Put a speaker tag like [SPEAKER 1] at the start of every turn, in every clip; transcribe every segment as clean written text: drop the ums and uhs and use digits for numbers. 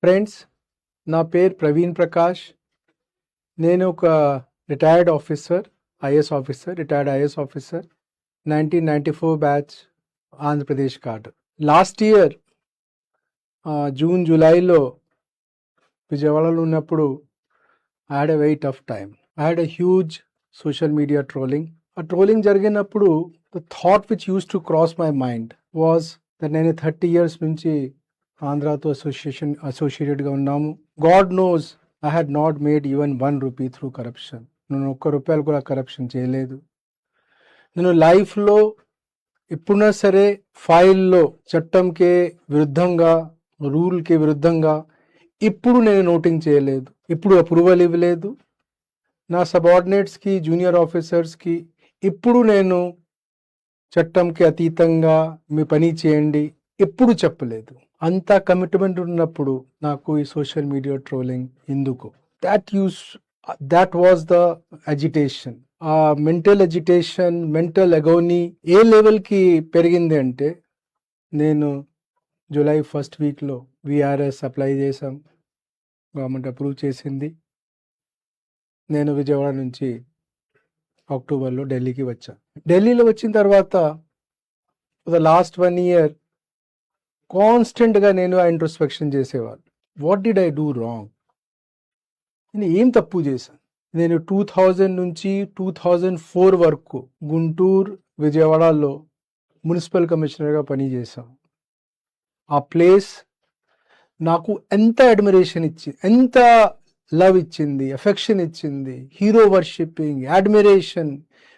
[SPEAKER 1] Friends, నా పేరు ప్రవీణ్ ప్రకాష్. నేను ఒక retired officer, retired IAS officer, 1994 batch, Andhra Pradesh card. Last year June జూలైలో విజయవాడలో ఉన్నప్పుడు I had a very tough time. I had a huge social media trolling. ఆ ట్రోలింగ్ జరిగినప్పుడు the thought which use to cross my mind was that నేను 30 years నుంచి ఆంధ్రాతో అసోసియేటెడ్గా ఉన్నాము. God knows I had not made even ₹1 through corruption. నేను ₹1 కూడా corruption చేయలేదు. నేను లైఫ్లో ఎప్పుడైనా సరే ఫైల్లో చట్టంకే విరుద్ధంగా, రూల్కి విరుద్ధంగా ఇప్పుడు నేను నోటింగ్ చేయలేదు, ఇప్పుడు అప్రూవల్ ఇవ్వలేదు. నా సబార్డినేట్స్కి, జూనియర్ ఆఫీసర్స్కి ఇప్పుడు నేను చట్టంకి అతీతంగా మీ పని చేయండి ఎప్పుడు చెప్పలేదు. అంత కమిట్మెంట్ ఉన్నప్పుడు నాకు ఈ సోషల్ మీడియా ట్రోలింగ్ ఎందుకు? That was the agitation. ఆ మెంటల్ అజిటేషన్, మెంటల్ అగోనీ ఏ లెవెల్కి పెరిగింది అంటే, నేను జూలై 1st వీక్లో విఆర్ఎస్ అప్లై చేశాం, గవర్నమెంట్ అప్రూవ్ చేసింది. నేను విజయవాడ నుంచి అక్టోబర్లో ఢిల్లీకి వచ్చాను. ఢిల్లీలో వచ్చిన తర్వాత ద లాస్ట్ 1 year కాన్స్టెంట్గా నేను ఆ ఇంట్రోస్పెక్షన్ చేసేవాళ్ళు. What did I do wrong? నేను ఏం తప్పు చేశాను? నేను 2000 నుంచి 2004 వరకు గుంటూరు, విజయవాడలో మున్సిపల్ కమిషనర్గా పనిచేశాను. ఆ ప్లేస్ నాకు ఎంత అడ్మిరేషన్ ఇచ్చింది, ఎంత లవ్ ఇచ్చింది, ఎఫెక్షన్ ఇచ్చింది, hero worshipping, admiration.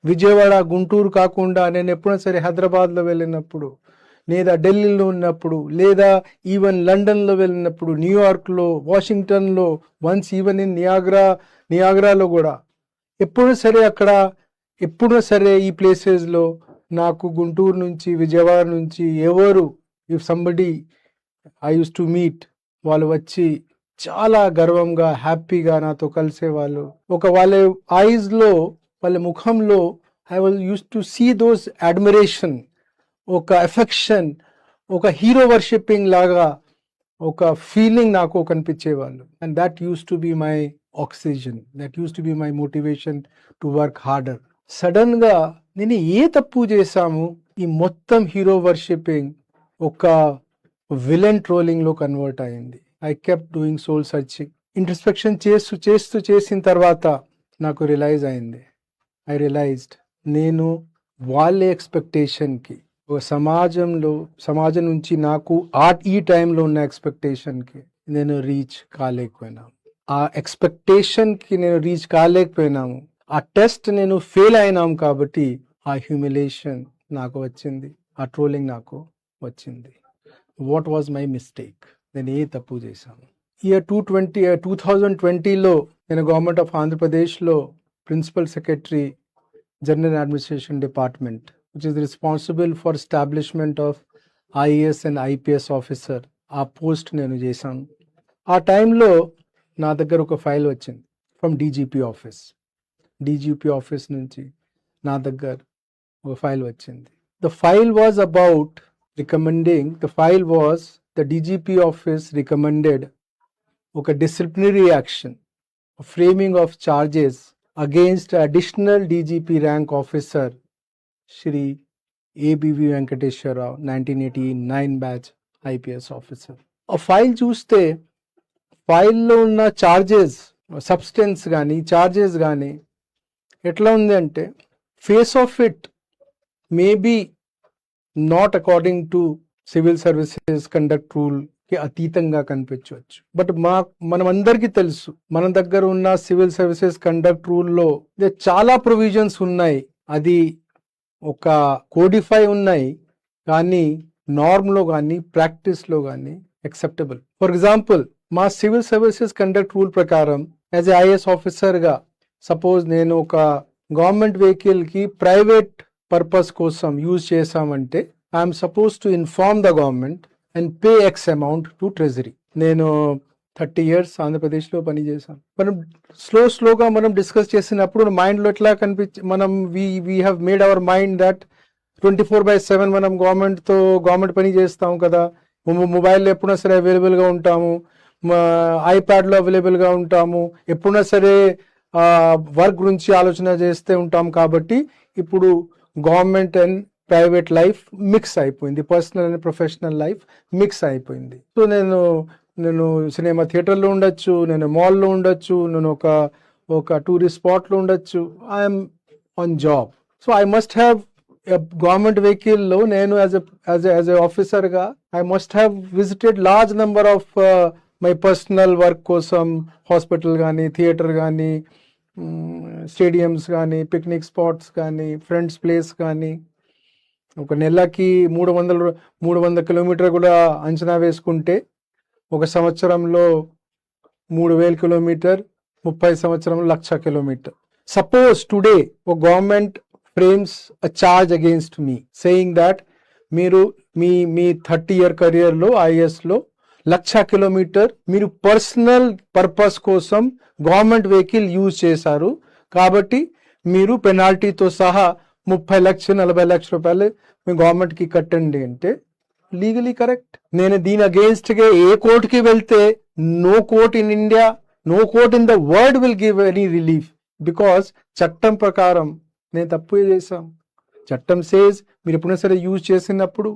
[SPEAKER 1] Vijayawada, Guntur కాకుండా నేను ఎప్పుడైనా సరే హైదరాబాద్లో వెళ్ళినప్పుడు, లేదా ఢిల్లీలో ఉన్నప్పుడు, లేదా ఈవెన్ లండన్లో వెళ్ళినప్పుడు, న్యూయార్క్లో, వాషింగ్టన్లో, వన్స్ ఈవెన్ ఇన్ నియాగ్రాలో కూడా ఎప్పుడైనా సరే ఈ ప్లేసెస్లో నాకు గుంటూరు నుంచి, విజయవాడ నుంచి ఎవరు, if somebody I use to meet, వాళ్ళు వచ్చి చాలా గర్వంగా, హ్యాపీగా నాతో కలిసేవాళ్ళు. వాళ్ళ ఐస్లో, వాళ్ళ ముఖంలో I was use to see those admiration, ఒక ఎఫెక్షన్, ఒక హీరో వర్షిప్పింగ్ లాగా ఒక ఫీలింగ్ నాకు కనిపించేవాళ్ళు. And that use to be my oxygen, that use to be my motivation to work harder. సడన్గా నేను ఏ తప్పు చేశాము, ఈ మొత్తం హీరో వర్షిప్పింగ్ ఒక విలన్ ట్రోలింగ్లో కన్వర్ట్ అయింది. I kept doing soul searching. Introspection చేసిన తర్వాత నాకు ఐ రియలైజ్డ్ నేను వాళ్ళ ఎక్స్పెక్టేషన్కి, ఒక సమాజం నుంచి నాకు ఈ టైంలో ఉన్న ఎక్స్పెక్టేషన్కి నేను రీచ్ కాలేకపోయినాము. ఆ ఎక్స్పెక్టేషన్కి నేను రీచ్ కాలేకపోయినాము. ఆ టెస్ట్ నేను ఫెయిల్ అయినాం కాబట్టి ఆ హ్యూమిలేషన్ నాకు వచ్చింది, ఆ ట్రోలింగ్ నాకు వచ్చింది. What was my mistake? నేను ఏ తప్పు చేశాను? ఇయర్ 2020లో నేను గవర్నమెంట్ ఆఫ్ ఆంధ్రప్రదేశ్లో principal secretary, general administration department, which is responsible for establishment of IAS and IPS officer, ఆ పోస్ట్ నేను చేశాను. ఆ టైంలో నా దగ్గర ఒక ఫైల్ వచ్చింది ఫ్రమ్ డీజీపీ ఆఫీస్ నుంచి నా దగ్గర ఒక ఫైల్ వచ్చింది. The file was about the DGP office recommended ఒక disciplinary action, framing of charges against additional DGP rank officer Shri ABV Venkateswara Rao, 1989 batch IPS officer. ఆ ఫైల్ చూస్తే ఫైల్లో ఉన్న చార్జెస్, సబ్స్టెన్స్ కానీ చార్జెస్ కానీ ఎట్లా ఉంది అంటే, face of it maybe not according to civil services conduct రూల్కి అతీతంగా కనిపించవచ్చు. బట్ మనం అందరికీ తెలుసు, మన దగ్గర ఉన్న సివిల్ సర్వీసెస్ కండక్ట్ రూల్లో చాలా ప్రొవిజన్స్ ఉన్నాయి. అది ఒక కోడిఫై ఉన్నాయి, కానీ నార్మ్లో కానీ ప్రాక్టీస్లో కానీ యాక్సెప్టబుల్. ఫర్ ఎగ్జాంపుల్, మా సివిల్ సర్వీసెస్ కండక్ట్ రూల్ ప్రకారం యాజ్ ఏ ఐఏఎస్ ఆఫీసర్గా సపోజ్ నేను ఒక గవర్నమెంట్ వెహికల్కి ప్రైవేట్ పర్పస్ కోసం యూజ్ చేశామంటే I'm suppose to inform the government and pay X amount to treasury. నేను 30 years ఆంధ్రప్రదేశ్లో పనిచేశాను. మనం స్లోగా మనం డిస్కస్ చేసినప్పుడు మైండ్లో ఎట్లా మనం we have made our mind that 24/7 మనం గవర్నమెంట్ పని చేస్తాము కదా, మొబైల్ ఎప్పుడైనా సరే అవైలబుల్గా ఉంటాము, ఐప్యాడ్లో అవైలబుల్గా ఉంటాము, ఎప్పుడైనా సరే వర్క్ గురించి ఆలోచన చేస్తూ ఉంటాం. కాబట్టి ఇప్పుడు government and private life mix అయిపోయింది, personal and professional life mix అయిపోయింది. సో నేను సినిమా థియేటర్లో ఉండొచ్చు, నేను మాల్లో ఉండొచ్చు, నేను ఒక టూరిస్ట్ స్పాట్లో ఉండొచ్చు. I'm on job. So I must have government వెహికల్లో నేను యాజ్ ఎ ఆఫీసర్గా I must have visited large number of my personal work కోసం హాస్పిటల్ కానీ, థియేటర్ కానీ, స్టేడియంస్ కానీ, పిక్నిక్ స్పాట్స్ కానీ, ఫ్రెండ్స్ ప్లేస్ కానీ. ఒక నెలకి 300 కిలోమీటర్ కూడా అంచనా వేసుకుంటే ఒక సంవత్సరంలో 3000 కిలోమీటర్, 30 సంవత్సరంలో 1,00,000 కిలోమీటర్. సపోజ్ టుడే ఒక government frames a charge against me saying that మీరు మీ 30-year కెరియర్లో ఐఏఎస్లో 1,00,000 కిలోమీటర్ మీరు పర్సనల్ పర్పస్ కోసం గవర్నమెంట్ వెహికల్ యూజ్ చేశారు, కాబట్టి మీరు పెనాల్టీతో సహా 30 లక్షలు 40 లక్షల రూపాయలు మీ గవర్నమెంట్కి కట్టండి అంటే లీగలీ కరెక్ట్. నేను దీని అగేన్స్ట్గా ఏ కోర్టుకి వెళ్తే no court in India, no court in the world will give any relief, because చట్టం ప్రకారం నేను తప్పు చేశాం. చట్టం సేజ్ మీరు ఎప్పుడైనా సరే యూజ్ చేసినప్పుడు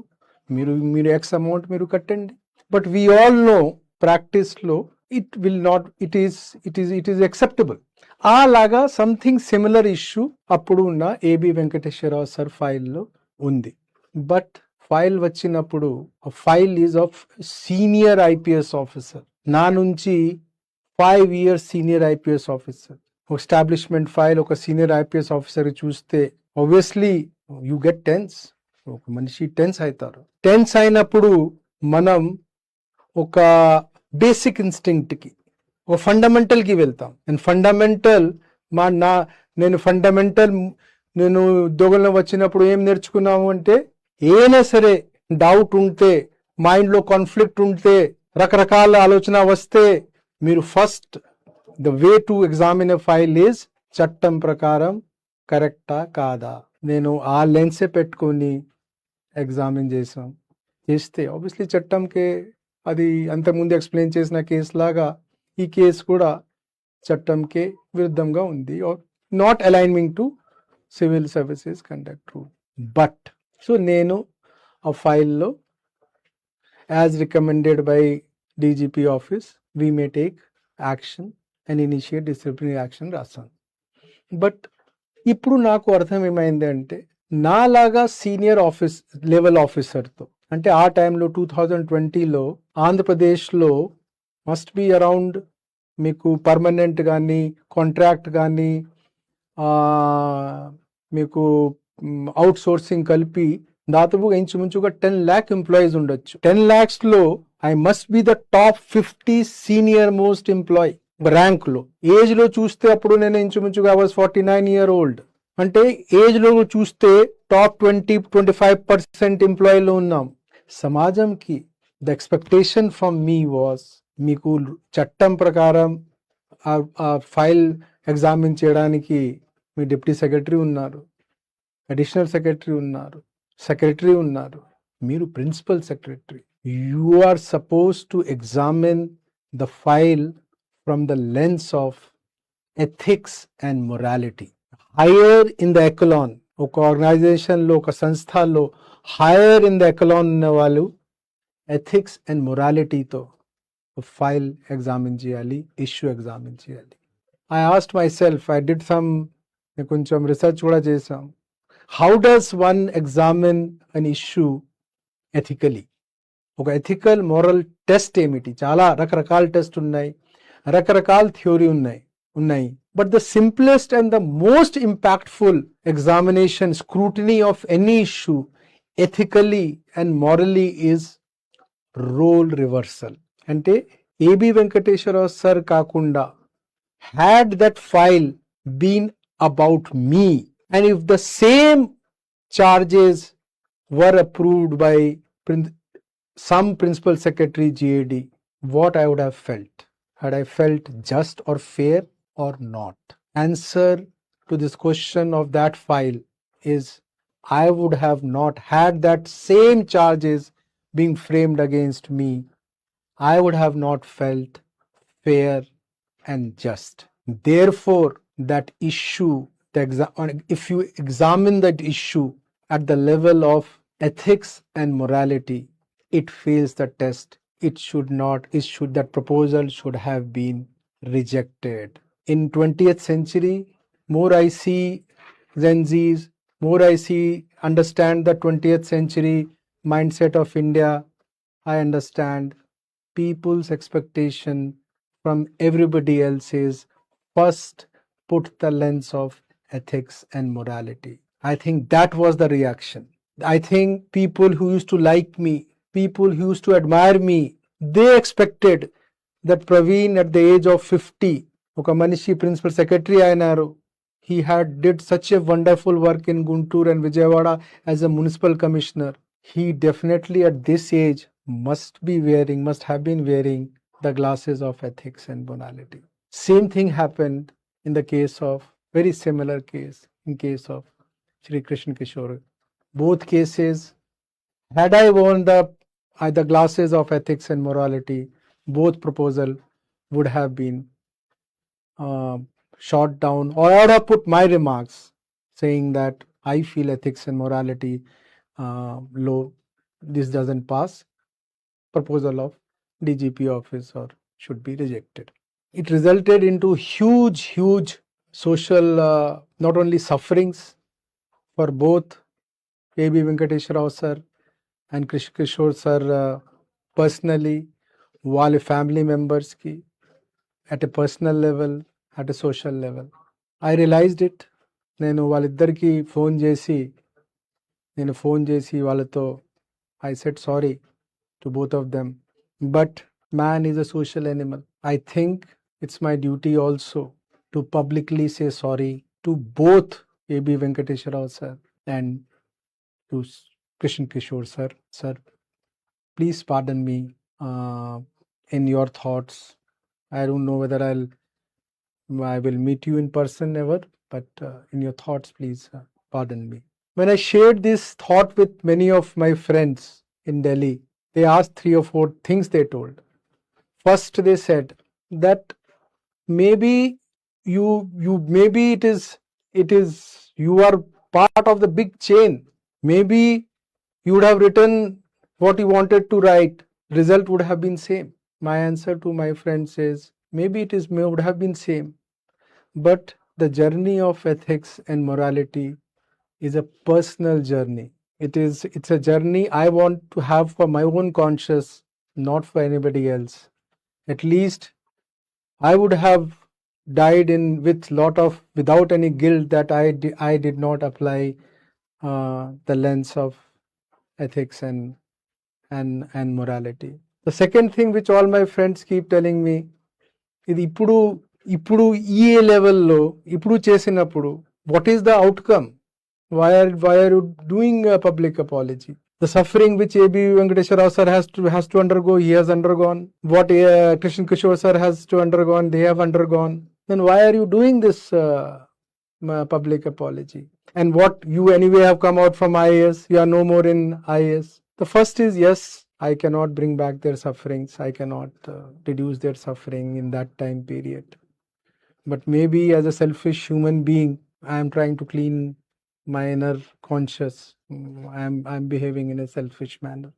[SPEAKER 1] మీరు ఎక్స్ అమౌంట్ మీరు కట్టండి. బట్ వీ ఆల్ నో ప్రాక్టీస్లో it will not, it is acceptable. అలాగా సంథింగ్ సిమిలర్ ఇష్యూ అప్పుడు ఉన్న ఏబి వెంకటేశ్వరరావు సార్ ఫైల్లో ఉంది. బట్ ఫైల్ వచ్చినప్పుడు file is of senior IPS officer, నా నుంచి 5 years senior IPS officer. Establishment file ఒక సీనియర్ ఐపీఎస్ ఆఫీసర్ చూస్తే ఆబ్వియస్లీ యూ గెట్ టెన్స్, ఒక మనిషి టెన్స్ అవుతారు. టెన్స్ అయినప్పుడు మనం ఒక బేసిక్ ఇన్స్టింక్ట్కి, ఒక ఫండమెంటల్కి వెళ్తాం. నేను ఉద్యోగంలో వచ్చినప్పుడు ఏం నేర్చుకున్నాము అంటే, ఏమైనా సరే డౌట్ ఉంటే, మైండ్లో కాన్ఫ్లిక్ట్ ఉంటే, రకరకాల ఆలోచన వస్తే మీరు first the way to examine a file is చట్టం ప్రకారం కరెక్టా కాదా. నేను ఆ లెన్సే పెట్టుకొని ఎగ్జామిన్ చేస్తే ఆబ్వియస్లీ చట్టంకే అది అంతకుముందు ఎక్స్ప్లెయిన్ చేసిన కేసు లాగా ఈ కేసు కూడా చట్టంకే విరుద్ధంగా ఉంది, not aligning to civil services conduct rule. But so నేను ఆ ఫైల్లో as recommended by DGP office we may take action and initiate disciplinary action రాస్తాను. బట్ ఇప్పుడు నాకు అర్థం ఏమైంది అంటే, నాలాగా సీనియర్ లెవెల్ ఆఫీసర్తో, అంటే ఆ టైంలో 2020లో ఆంధ్రప్రదేశ్లో మస్ట్ బి అరౌండ్ మీకు పర్మనెంట్ కానీ, కాంట్రాక్ట్ కానీ, మీకు అవుట్ సోర్సింగ్ కలిపి దాదాపుగా ఇంచుమించుగా 10 lakh ఎంప్లాయీస్ ఉండొచ్చు. 10 lakhsలో I must be the top 50 senior most employee ర్యాంక్లో. ఏజ్లో చూస్తే అప్పుడు నేను ఇంచుమించుగా I was 49 years old. అంటే ఏజ్లో చూస్తే టాప్ 20-25% ఎంప్లాయీలో ఉన్నాం. సమాజంకి the expectation from me was, మీకు చట్టం ప్రకారం ఆ ఫైల్ ఎగ్జామిన్ చేయడానికి మీ డిప్యూటీ సెక్రటరీ ఉన్నారు, అడిషనల్ సెక్రటరీ ఉన్నారు, సెక్రటరీ ఉన్నారు, మీరు principal secretary. You are suppose to examine the file from the lens of ethics and morality. Higher in the echelon, ఒక ఆర్గనైజేషన్లో, ఒక సంస్థలో హైయర్ ఇన్ ద ఎకలాన్ ఉన్న వాళ్ళు ఎథిక్స్ అండ్ మొరాలిటీతో ఫైల్ ఎగ్జామిన్ చేయాలి, ఇష్యూ ఎగ్జామిన్ చేయాలి. I asked my self, I did some కొంచెం research కూడా చేసాం. How does one examine an issue ethically? ఒక ఎథికల్ మోరల్ టెస్ట్ ఏమిటి? చాలా రకరకాల టెస్ట్ ఉన్నాయి, రకరకాల థియోరీ ఉన్నాయి. But the simplest and the most impactful examination, scrutiny of any issue ethically and morally is role reversal. అంటే ఏబి వెంకటేశ్వరరావు సార్ కాకుండా, had that file been about me and if the same charges were approved by some principal secretary GAD, what I would have felt? Had I felt just or fair or not? Answer to this question of that file is I would have not had that same charges being framed against me. I would have not felt fair and just. Therefore, that issue, if you examine that issue at the level of ethics and morality, it fails the test. That proposal should have been rejected. In 20th century, more I see Gen Zs, more I understand the 20th century mindset of India, I understand people's expectation from everybody else is first put the lens of ethics and morality. I think that was the reaction. I think people who used to like me, people who used to admire me, they expected that Praveen at the age of 50, ఒక మనిషి principal secretary అయినారు. He had did such a wonderful work in Guntur and Vijayawada as a municipal commissioner. He definitely at this age must have been wearing the glasses of ethics and morality. Same thing happened in the case of, very similar case, in case of Shri Krishna Kishore. Both cases, had I worn the glasses of ethics and morality, both proposal would have been shot down, or I would have put my remarks saying that I feel ethics and morality low, this doesn't pass, proposal of DGP office or should be rejected. It resulted into huge social, not only sufferings for both A.B. Venkateswara Rao sir and Krishna Kishore sir personally, వాళ్ళ family మెంబర్స్కి, at a personal level, at a social level. I realized it. నేను వాళ్ళిద్దరికి phone చేసి వాళ్ళతో I said sorry to both of them. But man is a social animal. I think it's my duty also to publicly say sorry to both A.B. Venkateswara Rao sir and to Krishna Kishore sir. Sir, please pardon me in your thoughts. I don't know whether I will meet you in person ever, but in your thoughts, please pardon me. When I shared this thought with many of my friends in Delhi, they asked 3 or 4 things they told. First, they said that maybe it is you are part of the big chain. Maybe you would have written what you wanted to write. Result would have been same. My answer to my friends is maybe would have been same. But the journey of ethics and morality is a personal journey. It's a journey I want to have for my own conscience, not for anybody else. At least I would have died without any guilt that I did not apply the lens of ethics and morality. The second thing which all my friends keep telling me, ఇది ఇప్పుడు ఈ లెవెల్లో ఇప్పుడు చేసినప్పుడు what is the outcome? Why are you doing a public apology? The suffering which A.B. Venkateswara Rao sir has to undergo, he has undergone. What Krishna Kishore sir has to undergone, they have undergone. Then why are you doing this public apology? And what, you anyway have come out from IAS, you are no more in IAS. The first is, yes, I cannot bring back their sufferings. I cannot reduce their suffering in that time period. But maybe as a selfish human being, I am trying to clean my inner conscious. I'm behaving in a selfish manner.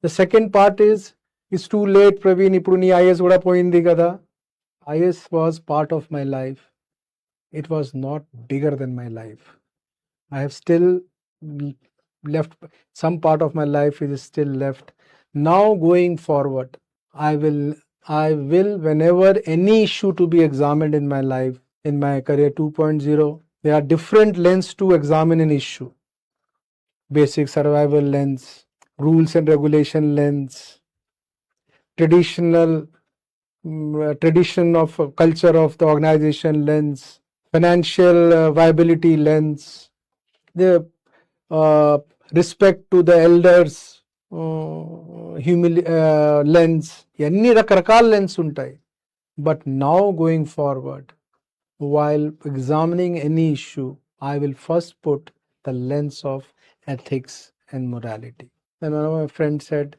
[SPEAKER 1] The second part is, it's too late, Praveen. Ippudu nee IAS kuda poyindi kada. IAS was part of my life. It was not bigger than my life. I have still left, some part of my life is still left. Now going forward, I will whenever any issue to be examined in my life, in my career 2.0, there are different lens to examine an issue. Basic survival lens, rules and regulation lens, tradition of culture of the organization lens, financial viability lens, the respect to the elders lens, ఎన్ని రకరకాల lens ఉంటాయి. But now going forward, while examining any issue, I will first put the lens of ethics and morality. Then one of my friends said,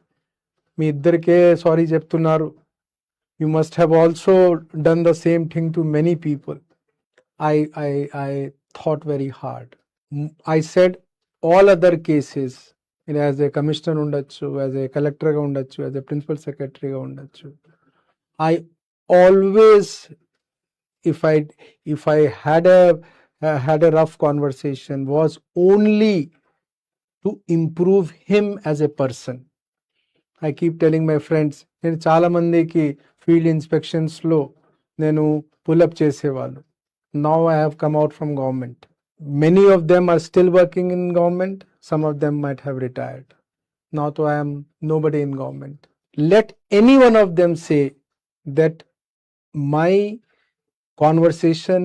[SPEAKER 1] మీ ఇద్దరికే sorry చెప్తున్నారు. You must have also done the same thing to many people. I thought very hard. I said all other cases, as a commissioner ఉండొచ్చు, as a collector గా ఉండొచ్చు, as a principal secretary గా ఉండొచ్చు. I always, if I had a rough conversation, was only to improve him as a person. I keep telling my friends, నేను చాలా మందికి field ఇన్స్పెక్షన్స్లో నేను pull up చేసేవాళ్ళు. Now I have come out from government. Many of them are still working in government. Some of them might have retired. Now I am nobody in government. Let any one of them say that my conversation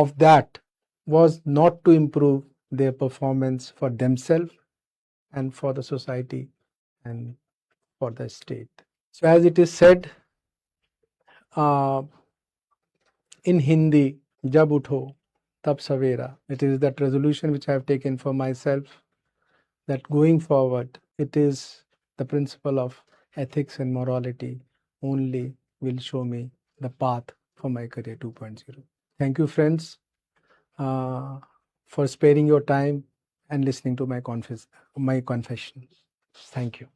[SPEAKER 1] of that was not to improve their performance for themselves and for the society and for the state. So as it is said in Hindi, jab utho tab savera. It is that resolution which I have taken for myself, that going forward, it is the principle of ethics and morality only will show me the path for my career 2.0. Thank you, friends, for sparing your time and listening to my confession. Thank you.